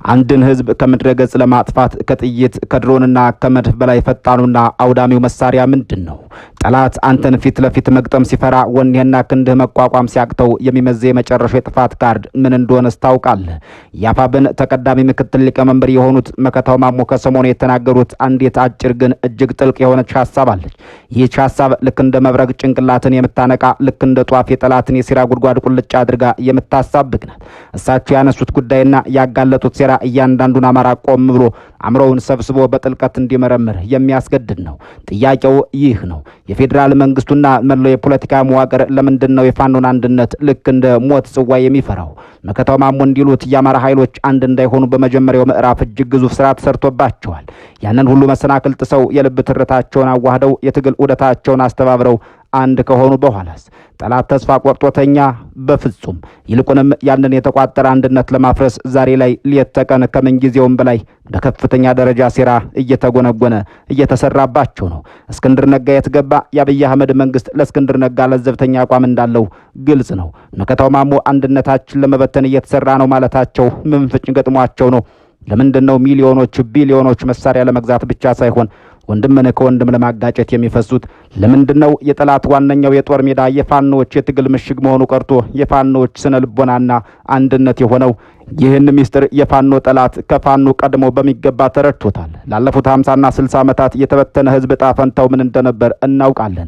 አንድን ህዝብ ከምድረገጽ ለማጥፋት ከጥይት ከድሮንና ከመድፍ በላይ ፈጣኑና አውዳሚው መሳሪያ ምንድነው? ጠላት አንተን ፊት ለፊት መግጠም ሲፈራ ወኔና ክንድህ መቋቋም ሲያቅተው የሚመዘ የመጨረሻው የጥፋት ካርድ ምን እንደሆነ ታውቃለህ? ያፋብን ተቀዳሚ ምክትል ሊቀመንበር የሆኑት መከታው ማሞ ከሰሞኑ የተናገሩት አንዲት አጭር ግን እጅግ ጥልቅ የሆነች ሐሳብ አለች። ይህች ሐሳብ ልክ እንደ መብረቅ ጭንቅላትን የምታነቃ ልክ እንደ ጧፍ የጠላትን የሴራ ጉድጓድ ቁልጭ አድርጋ የምታሳብቅ ናት። እሳቸው ያነሱት ጉዳይና ያጋለጡት ሴራ እያንዳንዱን አማራ ቆም ብሎ አምሮውን ሰብስቦ በጥልቀት እንዲመረምር የሚያስገድድ ነው። ጥያቄው ይህ ነው። የፌዴራል መንግስቱና መላው የፖለቲካ መዋቅር ለምንድነው የፋኖን አንድነት ልክ እንደ ሞት ጽዋ የሚፈራው? መከታው ማሞ እንዲሉት የአማራ ኃይሎች አንድ እንዳይሆኑ በመጀመሪያው ምዕራፍ እጅግ ግዙፍ ስራ ተሰርቶባቸዋል። ያንን ሁሉ መሰናክል ጥሰው የልብ ትርታቸውን አዋህደው የትግል ዑደታቸውን አስተባብረው አንድ ከሆኑ በኋላስ ጠላት ተስፋ ቆርጦተኛ በፍጹም ይልቁንም ያንን የተቋጠረ አንድነት ለማፍረስ ዛሬ ላይ ሌት ተቀን ከምንጊዜውም በላይ በከፍተኛ ደረጃ ሴራ እየተጎነጎነ እየተሰራባቸው ነው። እስክንድር ነጋ የተገባ የአብይ አህመድ መንግስት ለእስክንድር ነጋ ለዘብተኛ አቋም እንዳለው ግልጽ ነው። መከታው ማሞ አንድነታችን ለመበተን እየተሰራ ነው ማለታቸው ምን ፍጭ ገጥሟቸው ነው? ለምንድነው ሚሊዮኖች ቢሊዮኖች መሳሪያ ለመግዛት ብቻ ሳይሆን ወንድምን ከወንድም ለማጋጨት የሚፈሱት? ለምንድነው የጠላት ዋነኛው የጦር ሜዳ የፋኖች የትግል ምሽግ መሆኑ ቀርቶ የፋኖች ስነ ልቦናና አንድነት የሆነው? ይህን ሚስጥር የፋኖ ጠላት ከፋኖ ቀድሞ በሚገባ ተረድቶታል። ላለፉት 50ና 60 ዓመታት የተበተነ ህዝብ ጣፈንታው ምን እንደነበር እናውቃለን።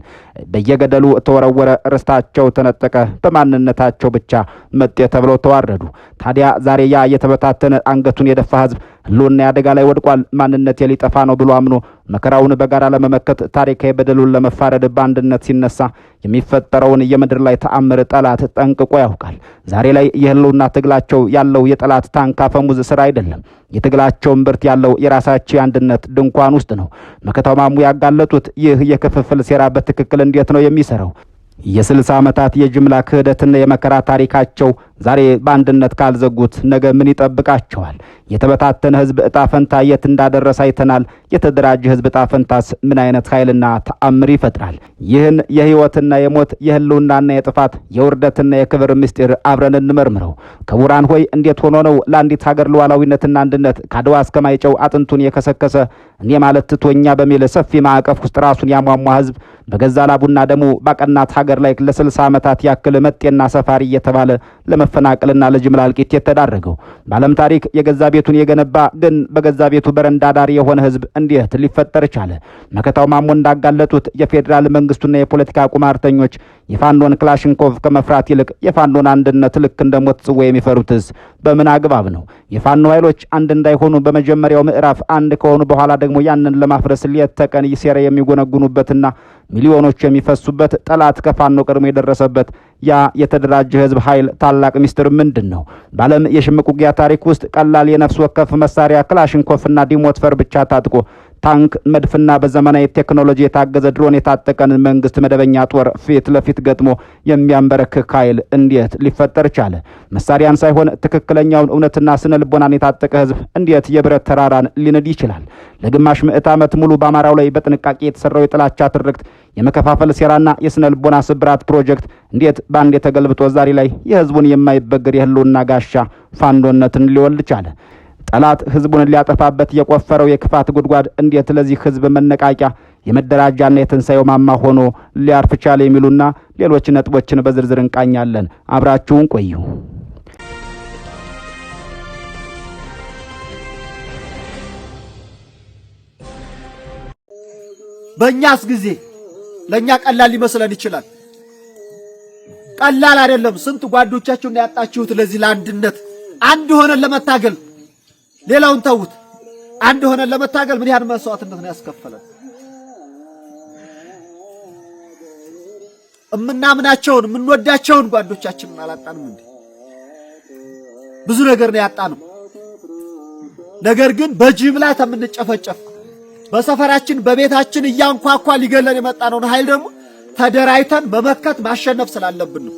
በየገደሉ ተወረወረ፣ ርስታቸው ተነጠቀ፣ በማንነታቸው ብቻ መጤ ተብለው ተዋረዱ። ታዲያ ዛሬ ያ የተበታተነ አንገቱን የደፋ ህዝብ ህልውና አደጋ ላይ ወድቋል። ማንነት ሊጠፋ ነው ብሎ አምኖ መከራውን በጋራ ለመመከት ታሪካዊ በደሉን ለመፋረድ በአንድነት ሲነሳ የሚፈጠረውን የምድር ላይ ተአምር ጠላት ጠንቅቆ ያውቃል። ዛሬ ላይ የህልውና ትግላቸው ያለው የጠላት ታንክ አፈሙዝ ስራ አይደለም። የትግላቸውን ብርት ያለው የራሳቸው አንድነት ድንኳን ውስጥ ነው። መከታው ማሞ ያጋለጡት ይህ የክፍፍል ሴራ በትክክል እንዴት ነው የሚሰራው? የ60 ዓመታት የጅምላ ክህደትና የመከራ ታሪካቸው ዛሬ በአንድነት ካልዘጉት ነገ ምን ይጠብቃቸዋል? የተበታተነ ህዝብ እጣ ፈንታ የት እንዳደረሰ አይተናል። የተደራጀ ህዝብ እጣ ፈንታስ ምን አይነት ኃይልና ተአምር ይፈጥራል? ይህን የህይወትና የሞት የህልውናና የጥፋት የውርደትና የክብር ምስጢር አብረን እንመርምረው። ክቡራን ሆይ እንዴት ሆኖ ነው ለአንዲት ሀገር ሉዓላዊነትና አንድነት ከአድዋ እስከ ማይጨው አጥንቱን የከሰከሰ እኔ ማለት ትቶኛ በሚል ሰፊ ማዕቀፍ ውስጥ ራሱን ያሟሟ ህዝብ በገዛ ላቡና ደሙ ባቀናት ሀገር ላይ ለ60 ዓመታት ያክል መጤና ሰፋሪ እየተባለ ለመፈናቀልና ለጅምላ እልቂት የተዳረገው? በዓለም ታሪክ የገዛ ቤቱን የገነባ ግን በገዛ ቤቱ በረንዳ ዳሪ የሆነ ህዝብ እንዴት ሊፈጠር ቻለ? መከታው ማሞ እንዳጋለጡት የፌዴራል መንግስቱና የፖለቲካ ቁማርተኞች የፋኖን ክላሽንኮቭ ከመፍራት ይልቅ የፋኖን አንድነት ልክ እንደ ሞት ጽዋ የሚፈሩትስ በምን አግባብ ነው? የፋኖ ኃይሎች አንድ እንዳይሆኑ በመጀመሪያው ምዕራፍ አንድ ከሆኑ በኋላ ደግሞ ያንን ለማፍረስ ሌት ተቀን ሴራ የሚጎነጉኑበትና ሚሊዮኖች የሚፈሱበት ጠላት ከፋኖ ቀድሞ የደረሰበት ያ የተደራጀ ህዝብ ኃይል ታላቅ ሚስጥር ምንድነው? በዓለም የሽምቅ ውጊያ ታሪክ ውስጥ ቀላል የነፍስ ወከፍ መሳሪያ ክላሽንኮፍና ዲሞትፈር ብቻ ታጥቆ ታንክ መድፍና በዘመናዊ ቴክኖሎጂ የታገዘ ድሮን የታጠቀን መንግስት መደበኛ ጦር ፊት ለፊት ገጥሞ የሚያንበረክክ ኃይል እንዴት ሊፈጠር ቻለ? መሳሪያን ሳይሆን ትክክለኛውን እውነትና ስነ ልቦናን የታጠቀ ህዝብ እንዴት የብረት ተራራን ሊንድ ይችላል? ለግማሽ ምዕተ ዓመት ሙሉ በአማራው ላይ በጥንቃቄ የተሰራው የጥላቻ ትርክት፣ የመከፋፈል ሴራና የስነ ልቦና ስብራት ፕሮጀክት እንዴት ባንድ የተገልብጦ ዛሬ ላይ የህዝቡን የማይበገር የህልውና ጋሻ ፋኖነትን ሊወልድ ቻለ? ጠላት ህዝቡን ሊያጠፋበት የቆፈረው የክፋት ጉድጓድ እንዴት ለዚህ ህዝብ መነቃቂያ የመደራጃና የትንሳኤው ማማ ሆኖ ሊያርፍ ቻለ? የሚሉና ሌሎች ነጥቦችን በዝርዝር እንቃኛለን። አብራችሁን ቆዩ። በእኛስ ጊዜ ለኛ ቀላል ሊመስለን ይችላል። ቀላል አይደለም። ስንት ጓዶቻችሁን ያጣችሁት ለዚህ ለአንድነት አንድ ሆነን ለመታገል። ሌላውን ተውት። አንድ ሆነን ለመታገል ምን ያህል መስዋዕትነት ነው ያስከፈለን? እምናምናቸውን የምንወዳቸውን ጓዶቻችንን አላጣንም እንዴ? ብዙ ነገር ነው ያጣነው። ነገር ግን በጅምላ ተምንጨፈጨፍ በሰፈራችን በቤታችን እያንኳኳ ሊገለን የመጣነውን ኃይል ደግሞ ተደራይተን መመከት ማሸነፍ ስላለብን ነው።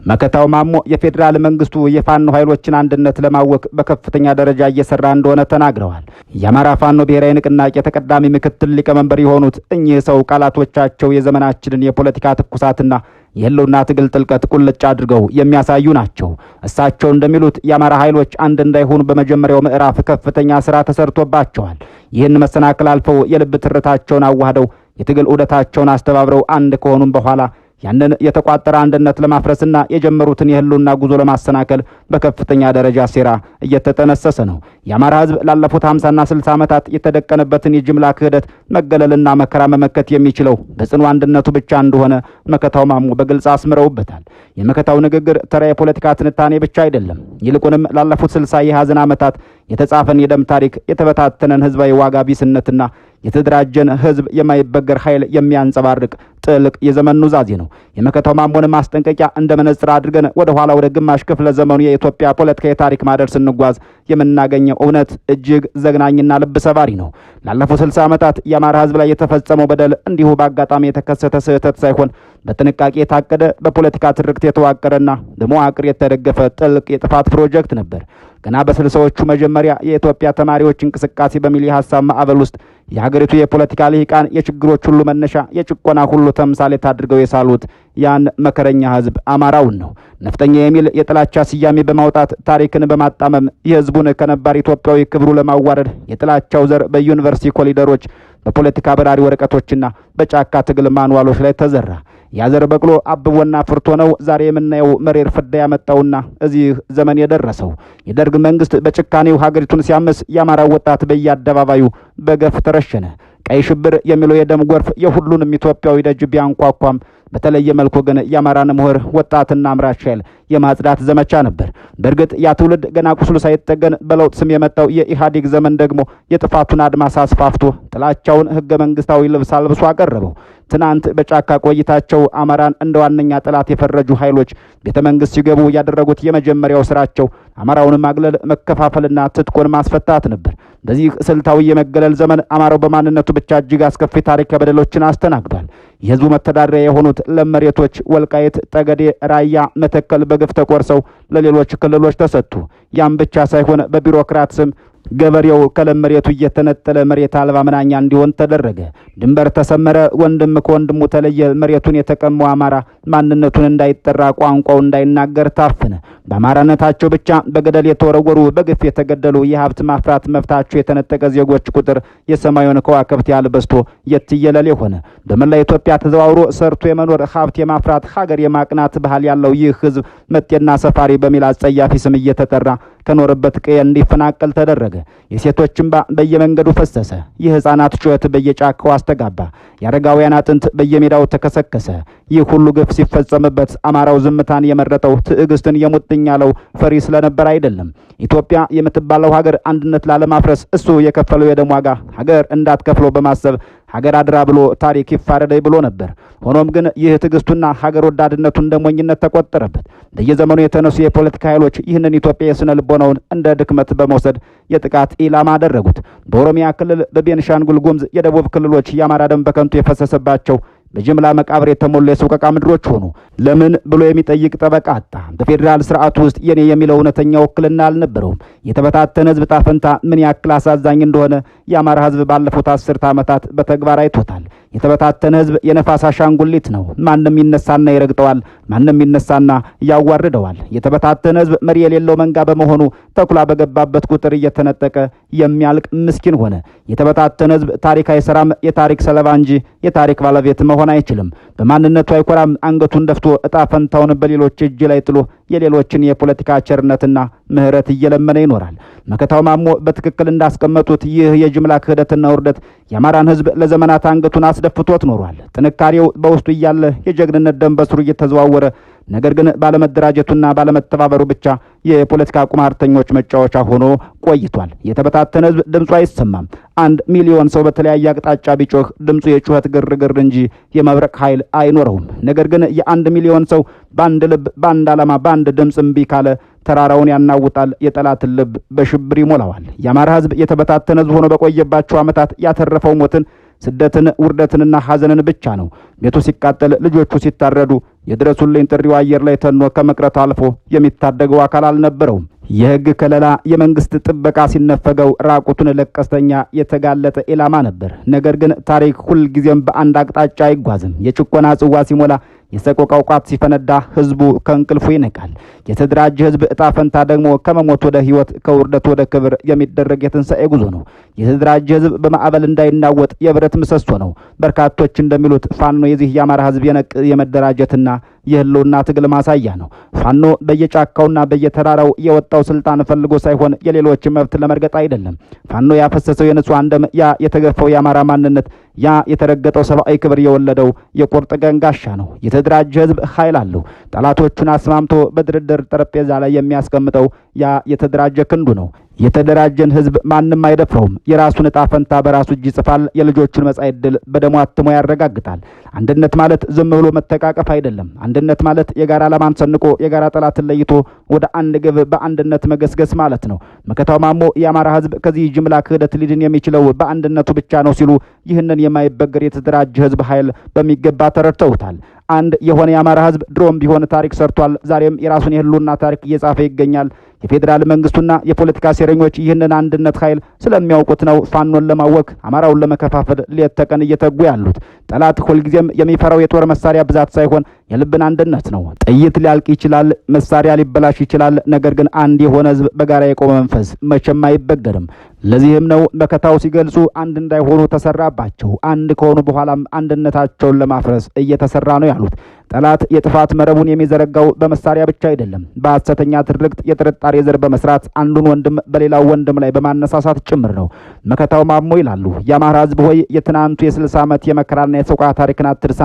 መከታው ማሞ የፌዴራል መንግስቱ የፋኖ ኃይሎችን አንድነት ለማወክ በከፍተኛ ደረጃ እየሰራ እንደሆነ ተናግረዋል። የአማራ ፋኖ ብሔራዊ ንቅናቄ ተቀዳሚ ምክትል ሊቀመንበር የሆኑት እኚህ ሰው ቃላቶቻቸው የዘመናችንን የፖለቲካ ትኩሳትና የህልውና ትግል ጥልቀት ቁልጭ አድርገው የሚያሳዩ ናቸው። እሳቸው እንደሚሉት የአማራ ኃይሎች አንድ እንዳይሆኑ በመጀመሪያው ምዕራፍ ከፍተኛ ስራ ተሰርቶባቸዋል። ይህን መሰናክል አልፈው የልብ ትርታቸውን አዋህደው የትግል ዑደታቸውን አስተባብረው አንድ ከሆኑም በኋላ ያንን የተቋጠረ አንድነት ለማፍረስና የጀመሩትን የህልውና ጉዞ ለማሰናከል በከፍተኛ ደረጃ ሴራ እየተጠነሰሰ ነው። የአማራ ህዝብ ላለፉት 50ና 60 ዓመታት የተደቀነበትን የጅምላ ክህደት መገለልና መከራ መመከት የሚችለው በጽኑ አንድነቱ ብቻ እንደሆነ መከታው ማሞ በግልጽ አስምረውበታል። የመከታው ንግግር ተራ የፖለቲካ ትንታኔ ብቻ አይደለም። ይልቁንም ላለፉት 60 የሀዘን ዓመታት የተጻፈን የደም ታሪክ፣ የተበታተነን ህዝባዊ ዋጋ ቢስነትና የተደራጀን ህዝብ የማይበገር ኃይል የሚያንጸባርቅ ጥልቅ የዘመን ኑዛዜ ነው። የመከታው ማሞን ማስጠንቀቂያ እንደ መነጽር አድርገን ወደ ኋላ ወደ ግማሽ ክፍለ ዘመኑ የኢትዮጵያ ፖለቲካ የታሪክ ማደር ስንጓዝ የምናገኘው እውነት እጅግ ዘግናኝና ልብ ሰባሪ ነው። ላለፉት 60 ዓመታት የአማራ ህዝብ ላይ የተፈጸመው በደል እንዲሁ በአጋጣሚ የተከሰተ ስህተት ሳይሆን በጥንቃቄ የታቀደ በፖለቲካ ትርክት የተዋቀረና በመዋቅር የተደገፈ ጥልቅ የጥፋት ፕሮጀክት ነበር። ገና በስልሳዎቹ መጀመሪያ የኢትዮጵያ ተማሪዎች እንቅስቃሴ በሚል የሐሳብ ማዕበል ውስጥ የሀገሪቱ የፖለቲካ ልሂቃን የችግሮች ሁሉ መነሻ የጭቆና ሁሉ ተምሳሌት አድርገው የሳሉት ያን መከረኛ ህዝብ አማራውን ነው። ነፍጠኛ የሚል የጥላቻ ስያሜ በማውጣት ታሪክን በማጣመም የህዝቡን ከነባር ኢትዮጵያዊ ክብሩ ለማዋረድ የጥላቻው ዘር በዩኒቨርሲቲ ኮሊደሮች፣ በፖለቲካ በራሪ ወረቀቶችና በጫካ ትግል ማንዋሎች ላይ ተዘራ። ያዘር በቅሎ አብቦና ፍርቶ ነው ዛሬ የምናየው መሬር ፍዳ ያመጣውና እዚህ ዘመን የደረሰው። የደርግ መንግስት በጭካኔው ሀገሪቱን ሲያመስ የአማራው ወጣት በየአደባባዩ በገፍ ተረሸነ። ቀይ ሽብር የሚለው የደም ጎርፍ የሁሉንም ኢትዮጵያዊ ደጅ ቢያንኳኳም በተለየ መልኩ ግን የአማራን ምሁር ወጣትና አምራች ኃይል የማጽዳት ዘመቻ ነበር። በእርግጥ ያ ትውልድ ገና ቁስሉ ሳይጠገን በለውጥ ስም የመጣው የኢህአዴግ ዘመን ደግሞ የጥፋቱን አድማስ አስፋፍቶ ጥላቻውን ህገ መንግስታዊ ልብስ አልብሶ አቀረበው። ትናንት በጫካ ቆይታቸው አማራን እንደ ዋነኛ ጠላት የፈረጁ ኃይሎች ቤተ መንግስት ሲገቡ ያደረጉት የመጀመሪያው ስራቸው አማራውን ማግለል፣ መከፋፈልና ትጥቁን ማስፈታት ነበር። በዚህ ስልታዊ የመገለል ዘመን አማራው በማንነቱ ብቻ እጅግ አስከፊ ታሪክ በደሎችን አስተናግዷል። የህዝቡ መተዳደሪያ የሆኑት ለም መሬቶች ወልቃይት፣ ጠገዴ፣ ራያ፣ መተከል በግፍ ተቆርሰው ለሌሎች ክልሎች ተሰጡ። ያም ብቻ ሳይሆን በቢሮክራት ስም ገበሬው ከለም መሬቱ እየተነጠለ መሬት አልባ መናኛ እንዲሆን ተደረገ። ድንበር ተሰመረ። ወንድም ከወንድሙ ተለየ። መሬቱን የተቀማው አማራ ማንነቱን እንዳይጠራ፣ ቋንቋው እንዳይናገር ታፈነ። በአማራነታቸው ብቻ በገደል የተወረወሩ፣ በግፍ የተገደሉ፣ የሀብት ማፍራት መብታቸው የተነጠቀ ዜጎች ቁጥር የሰማዩን ከዋክብት ያህል በዝቶ የትየለሌ ሆነ። በመላ ኢትዮጵያ ተዘዋውሮ ሰርቶ የመኖር ሀብት የማፍራት ሀገር የማቅናት ባህል ያለው ይህ ህዝብ መጤና ሰፋሪ በሚል አጸያፊ ስም እየተጠራ ከኖረበት ቀየ እንዲፈናቀል ተደረገ። የሴቶች እንባ በየመንገዱ ፈሰሰ። የህፃናት ጩኸት በየጫካው አስተጋባ። የአረጋውያን አጥንት በየሜዳው ተከሰከሰ። ይህ ሁሉ ግፍ ሲፈጸምበት አማራው ዝምታን የመረጠው ትዕግስትን የሙጥኝ ያለው ፈሪ ስለነበር አይደለም። ኢትዮጵያ የምትባለው ሀገር አንድነት ላለማፍረስ እሱ የከፈለው የደም ዋጋ ሀገር እንዳትከፍለው በማሰብ ሀገር አድራ ብሎ ታሪክ ይፋረደኝ ብሎ ነበር። ሆኖም ግን ይህ ትዕግስቱና ሀገር ወዳድነቱ እንደ ሞኝነት ተቆጠረበት። በየዘመኑ የተነሱ የፖለቲካ ኃይሎች ይህንን ኢትዮጵያ የስነ ልቦናውን እንደ ድክመት በመውሰድ የጥቃት ኢላማ አደረጉት። በኦሮሚያ ክልል፣ በቤንሻንጉል ጉሙዝ፣ የደቡብ ክልሎች የአማራ ደም በከንቱ የፈሰሰባቸው በጅምላ መቃብር የተሞሉ የሰቆቃ ምድሮች ሆኑ። ለምን ብሎ የሚጠይቅ ጠበቃ አጣ። በፌዴራል ስርዓቱ ውስጥ የኔ የሚለው እውነተኛ ውክልና አልነበረውም። የተበታተነ ህዝብ ጣፈንታ ምን ያክል አሳዛኝ እንደሆነ የአማራ ህዝብ ባለፉት 10 ዓመታት በተግባር አይቶታል። የተበታተነ ህዝብ የነፋስ አሻንጉሊት ነው። ማንም ይነሳና ይረግጠዋል፣ ማንም ይነሳና ያዋርደዋል። የተበታተነ ህዝብ መሪ የሌለው መንጋ በመሆኑ ተኩላ በገባበት ቁጥር እየተነጠቀ የሚያልቅ ምስኪን ሆነ። የተበታተነ ህዝብ ታሪክ አይሰራም፣ የታሪክ ሰለባ እንጂ የታሪክ ባለቤት መሆን አይችልም። በማንነቱ አይኮራም። አንገቱን ደፍቶ እጣ ፈንታውን በሌሎች እጅ ላይ ጥሎ የሌሎችን የፖለቲካ ቸርነትና ምህረት እየለመነ ይኖራል። መከታው ማሞ በትክክል እንዳስቀመጡት ይህ የጅምላ ክህደትና ውርደት የአማራን ህዝብ ለዘመናት አንገቱን አስደፍቶት ኖሯል። ጥንካሬው በውስጡ እያለ የጀግንነት ደም በስሩ እየተዘዋወረ ነገር ግን ባለመደራጀቱና ባለመተባበሩ ብቻ የፖለቲካ ቁማርተኞች መጫወቻ ሆኖ ቆይቷል። የተበታተነ ህዝብ ድምፁ አይሰማም። 1 ሚሊዮን ሰው በተለያየ አቅጣጫ ቢጮህ ድምፁ የጩኸት ግርግር እንጂ የመብረቅ ኃይል አይኖረውም። ነገር ግን የ1 ሚሊዮን ሰው በአንድ ልብ፣ በአንድ ዓላማ፣ በአንድ ድምፅ እምቢ ካለ ተራራውን ያናውጣል፣ የጠላትን ልብ በሽብር ይሞላዋል። የአማራ ህዝብ የተበታተነ ህዝብ ሆኖ በቆየባቸው ዓመታት ያተረፈው ሞትን፣ ስደትን፣ ውርደትንና ሐዘንን ብቻ ነው። ቤቱ ሲቃጠል፣ ልጆቹ ሲታረዱ፣ የድረሱልኝ ጥሪው አየር ላይ ተኖ ከመቅረት አልፎ የሚታደገው አካል አልነበረውም። የህግ ከለላ፣ የመንግስት ጥበቃ ሲነፈገው ራቁቱን ለቀስተኛ የተጋለጠ ኢላማ ነበር። ነገር ግን ታሪክ ሁልጊዜም በአንድ አቅጣጫ አይጓዝም። የጭቆና ጽዋ ሲሞላ፣ የሰቆቃው ቋት ሲፈነዳ ህዝቡ ከእንቅልፉ ይነቃል። የተደራጀ ህዝብ እጣ ፈንታ ደግሞ ከመሞት ወደ ህይወት፣ ከውርደት ወደ ክብር የሚደረግ የትንሣኤ ጉዞ ነው። የተደራጀ ህዝብ በማዕበል እንዳይናወጥ የብረት ምሰሶ ነው። በርካቶች እንደሚሉት ፋኖ የዚህ የአማራ ህዝብ የመደራጀትና የህልውና ትግል ማሳያ ነው። ፋኖ በየጫካውና በየተራራው የወጣው ስልጣን ፈልጎ ሳይሆን የሌሎች መብት ለመርገጥ አይደለም። ፋኖ ያፈሰሰው የንጹሃን ደም፣ ያ የተገፈው የአማራ ማንነት፣ ያ የተረገጠው ሰብአዊ ክብር የወለደው የቁርጥ ቀን ጋሻ ነው። የተደራጀ ህዝብ ኃይል አለው። ጠላቶቹን አስማምቶ በድርድር ጠረጴዛ ላይ የሚያስቀምጠው ያ የተደራጀ ክንዱ ነው። የተደራጀን ህዝብ ማንም አይደፍረውም። የራሱን ዕጣ ፈንታ በራሱ እጅ ይጽፋል። የልጆቹን መጻኢ ዕድል በደሙ አትሞ ያረጋግጣል። አንድነት ማለት ዝም ብሎ መተቃቀፍ አይደለም። አንድነት ማለት የጋራ ዓላማን ሰንቆ የጋራ ጠላትን ለይቶ ወደ አንድ ግብ በአንድነት መገስገስ ማለት ነው። መከታው ማሞ የአማራ ህዝብ ከዚህ ጅምላ ክህደት ሊድን የሚችለው በአንድነቱ ብቻ ነው ሲሉ ይህንን የማይበገር የተደራጀ ህዝብ ኃይል በሚገባ ተረድተውታል። አንድ የሆነ የአማራ ህዝብ ድሮም ቢሆን ታሪክ ሰርቷል። ዛሬም የራሱን የህልውና ታሪክ እየጻፈ ይገኛል። የፌዴራል መንግስቱና የፖለቲካ ሴረኞች ይህንን አንድነት ኃይል ስለሚያውቁት ነው ፋኖን ለማወክ አማራውን ለመከፋፈል ሌት ተቀን እየተጉ ያሉት። ጠላት ሁልጊዜም የሚፈራው የጦር መሳሪያ ብዛት ሳይሆን የልብን አንድነት ነው። ጥይት ሊያልቅ ይችላል፣ መሳሪያ ሊበላሽ ይችላል። ነገር ግን አንድ የሆነ ህዝብ በጋራ የቆመ መንፈስ መቼም አይበገርም። ለዚህም ነው መከታው ሲገልጹ አንድ እንዳይሆኑ ተሰራባቸው። አንድ ከሆኑ በኋላም አንድነታቸውን ለማፍረስ እየተሰራ ነው ያሉት። ጠላት የጥፋት መረቡን የሚዘረጋው በመሳሪያ ብቻ አይደለም፣ በሐሰተኛ ትርክት የጥርጣሬ ዘር በመስራት አንዱን ወንድም በሌላው ወንድም ላይ በማነሳሳት ጭምር ነው። መከታው ማሞ ይላሉ፣ የአማራ ህዝብ ሆይ የትናንቱ የ60 ዓመት የመከራና የሰቆቃ ታሪክን አትርሳ።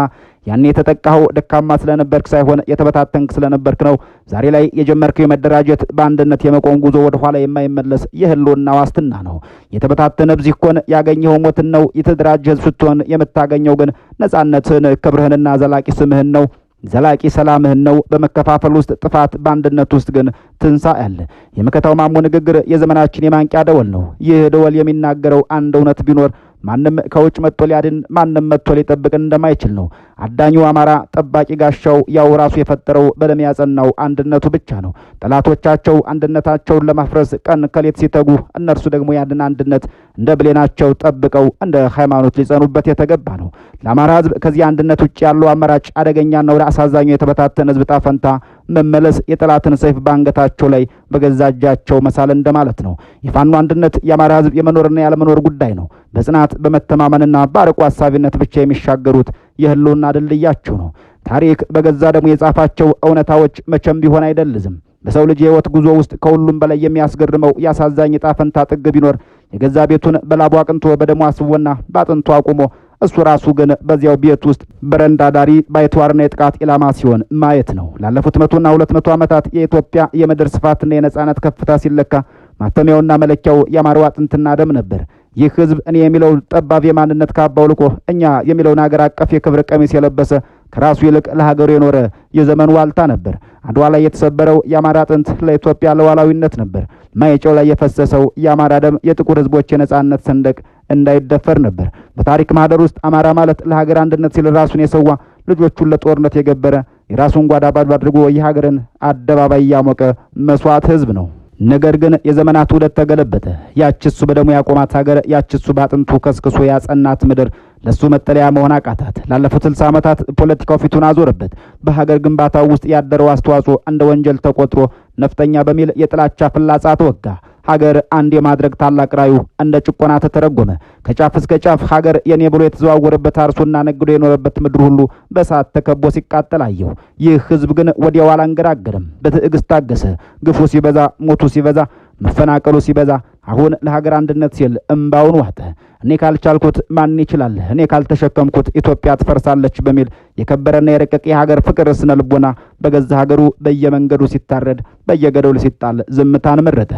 ያኔ የተጠቃኸው ደካማ ስለነበርክ ሳይሆን የተበታተንክ ስለነበርክ ነው። ዛሬ ላይ የጀመርከው የመደራጀት በአንድነት የመቆም ጉዞ ወደ ኋላ የማይመለስ የህልውና ዋስትና ነው። የተበታተነ ብዚኮን ያገኘው ሞትን ነው። የተደራጀ ህዝብ ስትሆን የምታገኘው ግን ነጻነትን፣ ክብርህንና ዘላቂ ስምህን ነው። ዘላቂ ሰላምህን ነው። በመከፋፈል ውስጥ ጥፋት፣ በአንድነት ውስጥ ግን ትንሣኤ አለ። የመከታው ማሞ ንግግር የዘመናችን የማንቂያ ደወል ነው። ይህ ደወል የሚናገረው አንድ እውነት ቢኖር ማንም ከውጭ መጥቶ ሊያድን ማንም መጥቶ ሊጠብቅን እንደማይችል ነው። አዳኙ አማራ ጠባቂ ጋሻው ያው ራሱ የፈጠረው በደም ያጸናው አንድነቱ ብቻ ነው። ጠላቶቻቸው አንድነታቸውን ለማፍረስ ቀን ከሌት ሲተጉ፣ እነርሱ ደግሞ ያንን አንድነት እንደ ብሌናቸው ጠብቀው እንደ ሃይማኖት ሊጸኑበት የተገባ ነው። ለአማራ ህዝብ ከዚህ አንድነት ውጭ ያለው አማራጭ አደገኛና ወደ አሳዛኙ የተበታተነ ህዝብ ጣፈንታ መመለስ፣ የጠላትን ሰይፍ በአንገታቸው ላይ በገዛ እጃቸው መሳል እንደማለት ነው። የፋኖ አንድነት የአማራ ህዝብ የመኖርና ያለመኖር ጉዳይ ነው። በጽናት በመተማመንና በአርቆ ሀሳቢነት ብቻ የሚሻገሩት የህልውና ድልድያቸው ነው። ታሪክ በገዛ ደግሞ የጻፋቸው እውነታዎች መቼም ቢሆን አይደልዝም። በሰው ልጅ የህይወት ጉዞ ውስጥ ከሁሉም በላይ የሚያስገርመው ያሳዛኝ ጣፈንታ ጥግ ቢኖር የገዛ ቤቱን በላቡ አቅንቶ በደሙ አስቦና በአጥንቱ አቁሞ እሱ ራሱ ግን በዚያው ቤት ውስጥ በረንዳ ዳሪ ባይተዋርና የጥቃት ኢላማ ሲሆን ማየት ነው። ላለፉት 100 እና 200 ዓመታት የኢትዮጵያ የምድር ስፋትና የነጻነት ከፍታ ሲለካ ማተሚያውና መለኪያው የአማራው አጥንትና ደም ነበር። ይህ ህዝብ እኔ የሚለው ጠባብ የማንነት ካባው ልቆ እኛ የሚለውን ሀገር አቀፍ የክብር ቀሚስ የለበሰ ከራሱ ይልቅ ለሀገሩ የኖረ የዘመን ዋልታ ነበር። አድዋ ላይ የተሰበረው የአማራ አጥንት ለኢትዮጵያ ሉዓላዊነት ነበር። ማይጨው ላይ የፈሰሰው የአማራ ደም የጥቁር ህዝቦች የነጻነት ሰንደቅ እንዳይደፈር ነበር። በታሪክ ማህደር ውስጥ አማራ ማለት ለሀገር አንድነት ሲል ራሱን የሰዋ ልጆቹን ለጦርነት የገበረ የራሱን ጓዳ ባዶ አድርጎ የሀገርን አደባባይ ያሞቀ መስዋዕት ህዝብ ነው። ነገር ግን የዘመናት ውደት ተገለበጠ። ያችሱ በደሙ ያቆማት ሀገር፣ ያችሱ በአጥንቱ ከስክሶ ያጸናት ምድር ለሱ መጠለያ መሆን አቃታት። ላለፉት 60 ዓመታት ፖለቲካው ፊቱን አዞረበት። በሀገር ግንባታው ውስጥ ያደረው አስተዋጽኦ እንደ ወንጀል ተቆጥሮ ነፍጠኛ በሚል የጥላቻ ፍላጻ ተወጋ። ሀገር አንድ የማድረግ ታላቅ ራዩ እንደ ጭቆና ተተረጎመ። ከጫፍ እስከ ጫፍ ሀገር የኔ ብሎ የተዘዋወረበት አርሶና ነግዶ የኖረበት ምድር ሁሉ በእሳት ተከቦ ሲቃጠል አየሁ። ይህ ህዝብ ግን ወዲያው አላንገራገረም። በትዕግስት ታገሰ። ግፉ ሲበዛ፣ ሞቱ ሲበዛ፣ መፈናቀሉ ሲበዛ አሁን ለሀገር አንድነት ሲል እምባውን ዋጠ። እኔ ካልቻልኩት ማን ይችላል? እኔ ካልተሸከምኩት ኢትዮጵያ ትፈርሳለች በሚል የከበረና የረቀቀ የሀገር ፍቅር ስነ ልቦና በገዛ ሀገሩ በየመንገዱ ሲታረድ በየገደሉ ሲጣል ዝምታን መረጠ።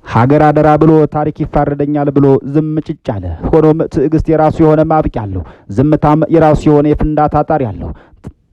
ሀገር አደራ ብሎ ታሪክ ይፋረደኛል ብሎ ዝም ጭጭ አለ። ሆኖም ትዕግስት የራሱ የሆነ ማብቂያ አለው። ዝምታም የራሱ የሆነ የፍንዳታ ጣሪ አለው።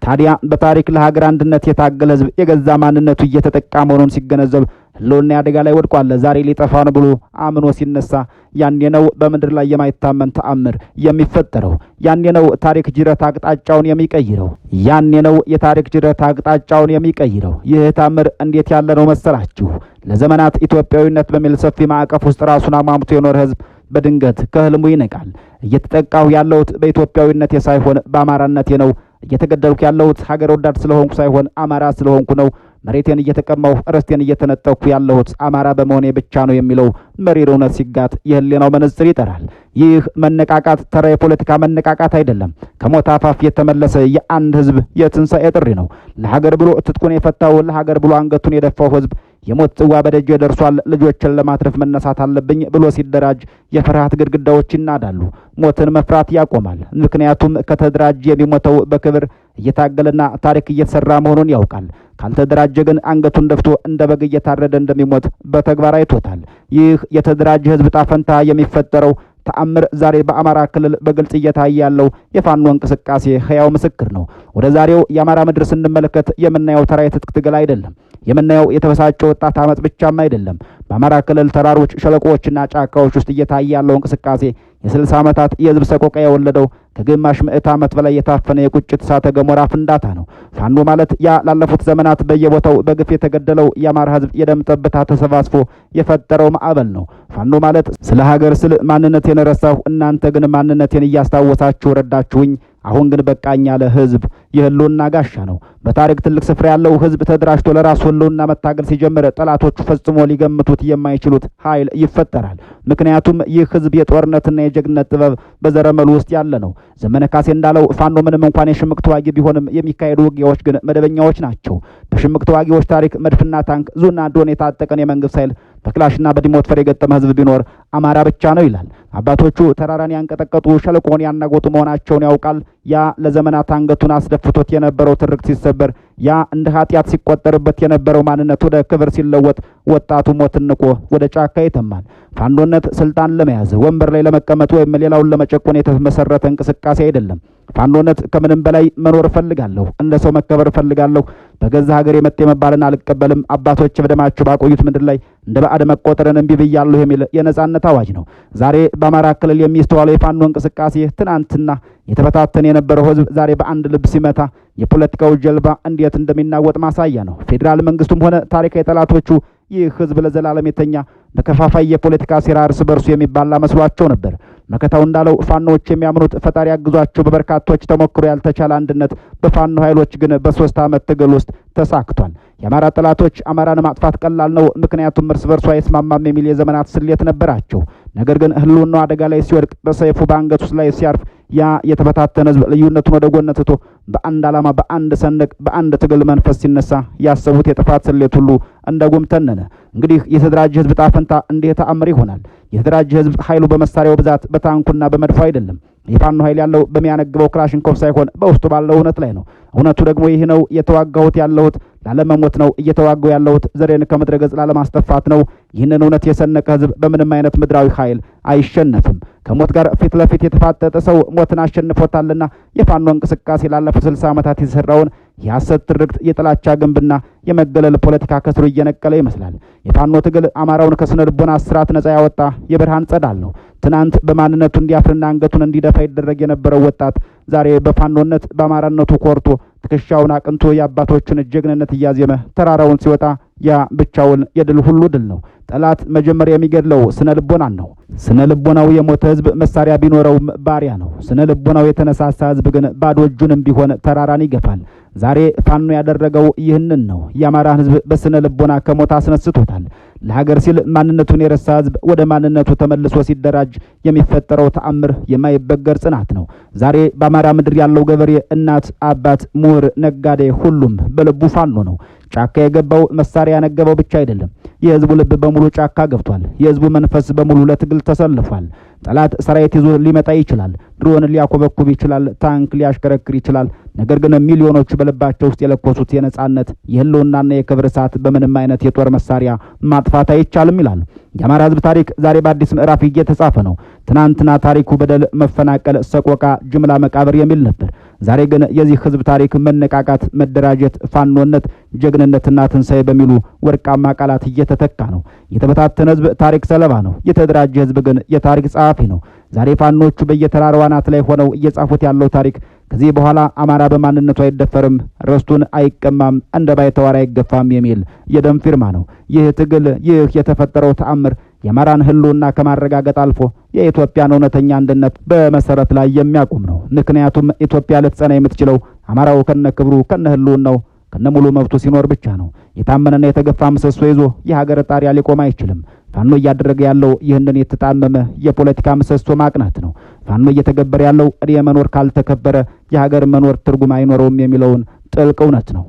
ታዲያ በታሪክ ለሀገር አንድነት የታገለ ህዝብ የገዛ ማንነቱ እየተጠቃ መሆኑን ሲገነዘብ ህልውና አደጋ ላይ ወድቋል፣ ዛሬ ሊጠፋ ነው ብሎ አምኖ ሲነሳ ያኔ ነው በምድር ላይ የማይታመን ተአምር የሚፈጠረው። ያኔ ነው ታሪክ ጅረት አቅጣጫውን የሚቀይረው። ያኔ ነው የታሪክ ጅረት አቅጣጫውን የሚቀይረው። ይህ ተአምር እንዴት ያለ ነው መሰላችሁ? ለዘመናት ኢትዮጵያዊነት በሚል ሰፊ ማዕቀፍ ውስጥ ራሱን አሟምቶ የኖረ ህዝብ በድንገት ከህልሙ ይነቃል። እየተጠቃሁ ያለሁት በኢትዮጵያዊነቴ ሳይሆን በአማራነቴ ነው። እየተገደልኩ ያለሁት ሀገር ወዳድ ስለሆንኩ ሳይሆን አማራ ስለሆንኩ ነው። መሬቴን እየተቀማሁ ርስቴን እየተነጠቅኩ ያለሁት አማራ በመሆኔ ብቻ ነው የሚለው መሪር እውነት ሲጋት የህሊናው መነጽር ይጠራል። ይህ መነቃቃት ተራ የፖለቲካ መነቃቃት አይደለም። ከሞት አፋፍ የተመለሰ የአንድ ህዝብ የትንሣኤ ጥሪ ነው። ለሀገር ብሎ ትጥቁን የፈታው ለሀገር ብሎ አንገቱን የደፋው ህዝብ የሞት ጽዋ በደጅ ደርሷል፣ ልጆችን ለማትረፍ መነሳት አለብኝ ብሎ ሲደራጅ የፍርሃት ግድግዳዎች ይናዳሉ። ሞትን መፍራት ያቆማል። ምክንያቱም ከተደራጀ የሚሞተው በክብር እየታገለና ታሪክ እየተሰራ መሆኑን ያውቃል። ካልተደራጀ ግን አንገቱን ደፍቶ እንደ በግ እየታረደ እንደሚሞት በተግባር አይቶታል። ይህ የተደራጀ ህዝብ ጣፈንታ የሚፈጠረው ተአምር ዛሬ በአማራ ክልል በግልጽ እየታየ ያለው የፋኖ እንቅስቃሴ ህያው ምስክር ነው። ወደ ዛሬው የአማራ ምድር ስንመለከት የምናየው ተራ የትጥቅ ትግል አይደለም። የምናየው የተበሳጨ ወጣት አመጽ ብቻም አይደለም። በአማራ ክልል ተራሮች፣ ሸለቆዎችና ጫካዎች ውስጥ እየታየ ያለው እንቅስቃሴ የ60 ዓመታት የህዝብ ሰቆቃ የወለደው ከግማሽ ምዕተ ዓመት በላይ የታፈነ የቁጭት እሳተ ገሞራ ፍንዳታ ነው። ፋኖ ማለት ያ ላለፉት ዘመናት በየቦታው በግፍ የተገደለው የአማራ ህዝብ የደም ጠብታ ተሰባስቦ የፈጠረው ማዕበል ነው። ፋኖ ማለት ስለ ሀገር ስል ማንነቴን ረሳሁ፣ እናንተ ግን ማንነቴን እያስታወሳችሁ ረዳችሁኝ፣ አሁን ግን በቃኝ ያለ ህዝብ የህልውና ጋሻ ነው። በታሪክ ትልቅ ስፍራ ያለው ህዝብ ተደራጅቶ ለራሱ ህልውና መታገል ሲጀምር ጠላቶቹ ፈጽሞ ሊገምቱት የማይችሉት ኃይል ይፈጠራል። ምክንያቱም ይህ ህዝብ የጦርነትና የጀግነት ጥበብ በዘረመሉ ውስጥ ያለ ነው። ዘመነ ካሴ እንዳለው ፋኖ ምንም እንኳን የሽምቅ ተዋጊ ቢሆንም የሚካሄዱ ውጊያዎች ግን መደበኛዎች ናቸው። በሽምቅ ተዋጊዎች ታሪክ መድፍና ታንክ፣ ዙና ድሮን የታጠቀን የመንግስት ኃይል በክላሽና በዲሞትፈር የገጠመ ህዝብ ቢኖር አማራ ብቻ ነው ይላል። አባቶቹ ተራራን ያንቀጠቀጡ ሸለቆን ያናጎጡ መሆናቸውን ያውቃል። ያ ለዘመናት አንገቱን አስደፍቶት የነበረው ትርክት ሲሰበር፣ ያ እንደ ኃጢአት ሲቆጠርበት የነበረው ማንነት ወደ ክብር ሲለወጥ ወጣቱ ሞትን ንቆ ወደ ጫካ ይተማል። ፋኖነት ስልጣን ለመያዝ ወንበር ላይ ለመቀመጥ ወይም ሌላውን ለመጨቆን የተመሰረተ እንቅስቃሴ አይደለም። ፋኖነት ከምንም በላይ መኖር እፈልጋለሁ፣ እንደ ሰው መከበር እፈልጋለሁ፣ በገዛ ሀገር የመጤ መባልን አልቀበልም፣ አባቶች በደማቸው ባቆዩት ምድር ላይ እንደ ባዕድ መቆጠርን እምቢ ብያለሁ የሚል የነጻነት አዋጅ ነው። ዛሬ በአማራ ክልል የሚስተዋለው የፋኖ እንቅስቃሴ ትናንትና የተበታተነ የነበረው ህዝብ ዛሬ በአንድ ልብ ሲመታ የፖለቲካው ጀልባ እንዴት እንደሚናወጥ ማሳያ ነው። ፌዴራል መንግስቱም ሆነ ታሪካዊ ጠላቶቹ ይህ ህዝብ ለዘላለም የተኛ በከፋፋይ የፖለቲካ ሴራ እርስ በርሱ የሚባላ መስሏቸው ነበር። መከታው እንዳለው ፋኖዎች የሚያምኑት ፈጣሪ ያግዟቸው በበርካቶች ተሞክሮ ያልተቻለ አንድነት በፋኖ ኃይሎች ግን በ3 ዓመት ትግል ውስጥ ተሳክቷል። የአማራ ጠላቶች አማራን ማጥፋት ቀላል ነው፣ ምክንያቱም እርስ በርሱ አይስማማም የሚል የዘመናት ስሌት ነበራቸው። ነገር ግን ህልውናው አደጋ ላይ ሲወድቅ፣ በሰይፉ በአንገቱ ላይ ሲያርፍ ያ የተበታተነ ህዝብ ልዩነቱን ወደ ጎን ትቶ በአንድ ዓላማ፣ በአንድ ሰንደቅ፣ በአንድ ትግል መንፈስ ሲነሳ ያሰቡት የጥፋት ስሌት ሁሉ እንደ ጉም ተነነ። እንግዲህ የተደራጀ ህዝብ ጣፈንታ እንዲህ ተአምር ይሆናል። የተደራጀ ህዝብ ኃይሉ በመሳሪያው ብዛት በታንኩና በመድፎ አይደለም። የፋኖ ኃይል ያለው በሚያነግበው ክላሽንኮቭ ሳይሆን በውስጡ ባለው እውነት ላይ ነው። እውነቱ ደግሞ ይህ ነው። የተዋጋሁት ያለሁት ላለመሞት ነው። እየተዋጋሁ ያለሁት ዘሬን ከምድረ ገጽ ላለማስጠፋት ነው። ይህንን እውነት የሰነቀ ህዝብ በምንም አይነት ምድራዊ ኃይል አይሸነፍም። ከሞት ጋር ፊት ለፊት የተፋጠጠ ሰው ሞትን አሸንፎታልና የፋኖ እንቅስቃሴ ላለፉት 60 ዓመታት የተሰራውን የሐሰት ትርክት፣ የጥላቻ ግንብና የመገለል ፖለቲካ ከስሩ እየነቀለ ይመስላል። የፋኖ ትግል አማራውን ከስነ ልቦና እስራት ነጻ ያወጣ የብርሃን ጸዳል ነው። ትናንት በማንነቱ እንዲያፍርና አንገቱን እንዲደፋ ይደረግ የነበረው ወጣት ዛሬ በፋኖነት በአማራነቱ ኮርቶ ትከሻውን አቅንቶ የአባቶችን ጀግንነት እያዜመ ተራራውን ሲወጣ ያ ብቻውን የድል ሁሉ ድል ነው። ጠላት መጀመሪያ የሚገድለው ስነ ልቦናን ነው። ስነ ልቦናው የሞተ ህዝብ መሳሪያ ቢኖረውም ባሪያ ነው። ስነ ልቦናው የተነሳሳ ህዝብ ግን ባዶ እጁንም ቢሆን ተራራን ይገፋል። ዛሬ ፋኖ ያደረገው ይህንን ነው። የአማራን ህዝብ በስነ ልቦና ከሞት አስነስቶታል። ለሀገር ሲል ማንነቱን የረሳ ህዝብ ወደ ማንነቱ ተመልሶ ሲደራጅ የሚፈጠረው ተአምር የማይበገር ጽናት ነው። ዛሬ በአማራ ምድር ያለው ገበሬ፣ እናት፣ አባት፣ ምሁር፣ ነጋዴ ሁሉም በልቡ ፋኖ ነው። ጫካ የገባው መሳሪያ ያነገበው ብቻ አይደለም። የህዝቡ ልብ በሙሉ ጫካ ገብቷል። የህዝቡ መንፈስ በሙሉ ለትግል ተሰልፏል። ጠላት ሰራዊት ይዞ ሊመጣ ይችላል። ድሮን ሊያኮበኩብ ይችላል። ታንክ ሊያሽከረክር ይችላል። ነገር ግን ሚሊዮኖቹ በልባቸው ውስጥ የለኮሱት የነጻነት የህልውናና የክብር እሳት በምንም አይነት የጦር መሳሪያ ማጥፋት አይቻልም ይላሉ። የአማራ ህዝብ ታሪክ ዛሬ በአዲስ ምዕራፍ እየተጻፈ ነው። ትናንትና ታሪኩ በደል፣ መፈናቀል፣ ሰቆቃ፣ ጅምላ መቃብር የሚል ነበር። ዛሬ ግን የዚህ ህዝብ ታሪክ መነቃቃት፣ መደራጀት፣ ፋኖነት፣ ጀግንነትና ትንሳኤ በሚሉ ወርቃማ ቃላት እየተተካ ነው። የተበታተነ ህዝብ ታሪክ ሰለባ ነው። የተደራጀ ህዝብ ግን የታሪክ ጸሐፊ ነው። ዛሬ ፋኖቹ በየተራራው አናት ላይ ሆነው እየጻፉት ያለው ታሪክ ከዚህ በኋላ አማራ በማንነቱ አይደፈርም፣ ርስቱን አይቀማም፣ እንደ ባይተዋር አይገፋም የሚል የደም ፊርማ ነው። ይህ ትግል፣ ይህ የተፈጠረው ተአምር የአማራን ህልውና ከማረጋገጥ አልፎ የኢትዮጵያን እውነተኛ አንድነት በመሰረት ላይ የሚያቆም ነው። ምክንያቱም ኢትዮጵያ ልትጸና የምትችለው አማራው ከነ ክብሩ ከነ ህልውናው ከነ ሙሉ መብቱ ሲኖር ብቻ ነው። የታመነና የተገፋ ምሰሶ ይዞ የሀገር ጣሪያ ሊቆም አይችልም። ፋኖ እያደረገ ያለው ይህንን የተጣመመ የፖለቲካ ምሰሶ ማቅናት ነው። ፋኖ እየተገበረ ያለው እኔ መኖር ካልተከበረ የሀገር መኖር ትርጉም አይኖረውም የሚለውን ጥልቅ እውነት ነው።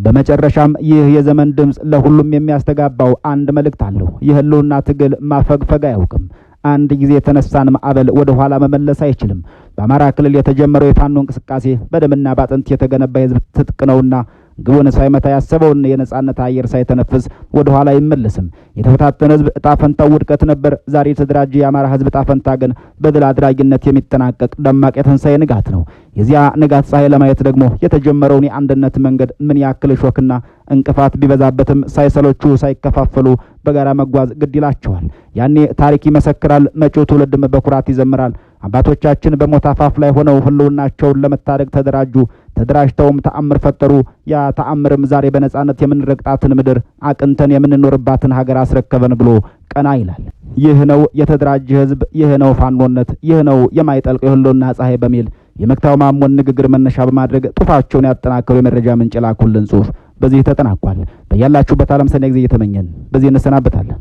በመጨረሻም ይህ የዘመን ድምፅ ለሁሉም የሚያስተጋባው አንድ መልእክት አለው። የህልውና ትግል ማፈግፈግ አያውቅም። አንድ ጊዜ የተነሳን ማዕበል ወደ ኋላ መመለስ አይችልም። በአማራ ክልል የተጀመረው የፋኖ እንቅስቃሴ በደምና ባጥንት የተገነባ የህዝብ ትጥቅ ነውና ግቡን ሳይመታ ያሰበውን የነጻነት አየር ሳይተነፍስ ወደ ኋላ አይመለስም። የተፈታተነ ህዝብ ዕጣ ፈንታው ውድቀት ነበር። ዛሬ የተደራጀ የአማራ ህዝብ ዕጣ ፈንታ ግን በድል አድራጊነት የሚጠናቀቅ ደማቅ የትንሳኤ ንጋት ነው። የዚያ ንጋት ፀሐይ ለማየት ደግሞ የተጀመረውን የአንድነት መንገድ ምን ያክል እሾክና እንቅፋት ቢበዛበትም ሳይሰለቹ ሳይከፋፈሉ በጋራ መጓዝ ግድ ይላቸዋል። ያኔ ታሪክ ይመሰክራል፣ መጪው ትውልድም በኩራት ይዘምራል። አባቶቻችን በሞት አፋፍ ላይ ሆነው ህልውናቸውን ለመታደግ ተደራጁ፣ ተደራጅተውም ተአምር ፈጠሩ። ያ ተአምርም ዛሬ በነጻነት የምንረግጣትን ምድር አቅንተን የምንኖርባትን ሀገር አስረከበን ብሎ ቀና ይላል። ይህ ነው የተደራጀ ህዝብ፣ ይህ ነው ፋኖነት፣ ይህ ነው የማይጠልቅ የህልውና ፀሐይ በሚል የመክታው ማሞን ንግግር መነሻ በማድረግ ጡፋቸውን ያጠናከሩ የመረጃ ምንጭ ላኩልን ጽሑፍ በዚህ ተጠናቋል። በያላችሁበት ዓለም ሰናይ ጊዜ እየተመኘን በዚህ እንሰናበታለን።